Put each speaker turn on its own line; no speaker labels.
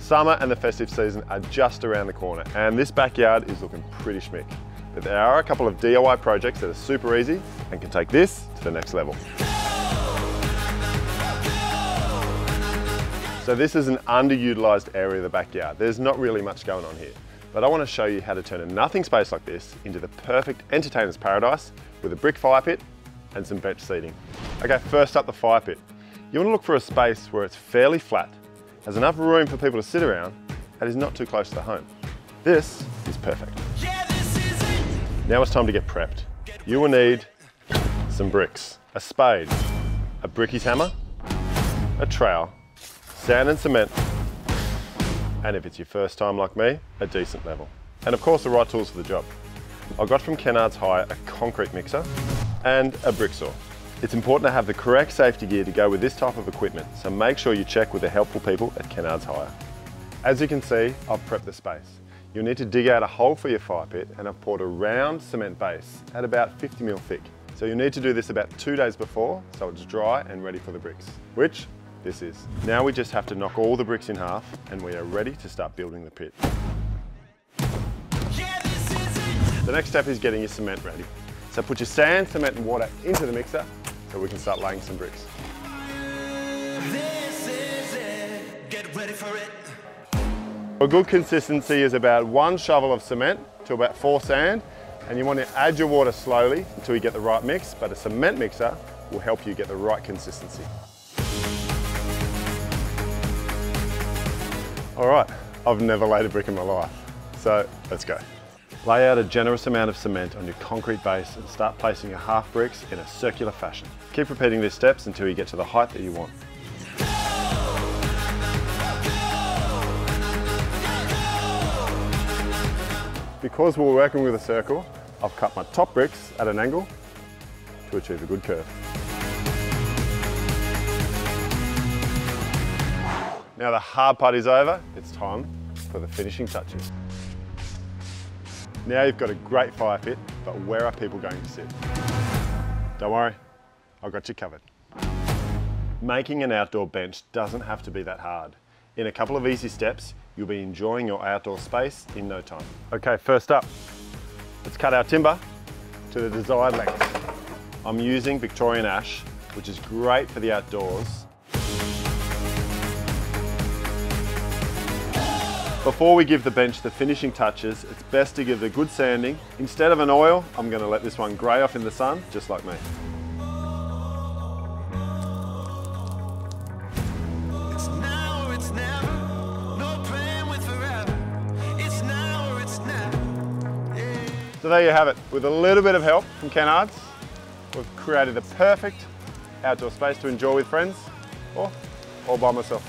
Summer and the festive season are just around the corner, and this backyard is looking pretty schmick. But there are a couple of DIY projects that are super easy and can take this to the next level. So this is an underutilized area of the backyard. There's not really much going on here, but I want to show you how to turn a nothing space like this into the perfect entertainer's paradise with a brick fire pit and some bench seating. Okay, first up, the fire pit. You want to look for a space where it's fairly flat, has enough room for people to sit around, and is not too close to the home. This is perfect. Now it's time to get prepped. You will need some bricks, a spade, a bricky's hammer, a trowel, sand and cement, and if it's your first time like me, a decent level. And of course the right tools for the job. I got from Kennard's Hire a concrete mixer and a brick saw. It's important to have the correct safety gear to go with this type of equipment, so make sure you check with the helpful people at Kennard's Hire. As you can see, I've prepped the space. You'll need to dig out a hole for your fire pit, and I've poured a round cement base at about 50 mil thick. So you'll need to do this about 2 days before, so it's dry and ready for the bricks, which this is. Now we just have to knock all the bricks in half, and we are ready to start building the pit. The next step is getting your cement ready. So put your sand, cement and water into the mixer so we can start laying some bricks.
This is it. Get ready for it.
A good consistency is about 1 shovel of cement to about 4 sand, and you want to add your water slowly until you get the right mix, but a cement mixer will help you get the right consistency. All right, I've never laid a brick in my life, so let's go. Lay out a generous amount of cement on your concrete base and start placing your half bricks in a circular fashion. Keep repeating these steps until you get to the height that you want. Because we're working with a circle, I've cut my top bricks at an angle to achieve a good curve. Now the hard part is over, it's time for the finishing touches. Now you've got a great fire pit, but where are people going to sit? Don't worry, I've got you covered. Making an outdoor bench doesn't have to be that hard. In a couple of easy steps, you'll be enjoying your outdoor space in no time. Okay, first up, let's cut our timber to the desired length. I'm using Victorian ash, which is great for the outdoors. Before we give the bench the finishing touches, it's best to give it a good sanding. Instead of an oil, I'm going to let this one grey off in the sun, just like me. So there you have it. With a little bit of help from Kennard's, we've created a perfect outdoor space to enjoy with friends or all by myself.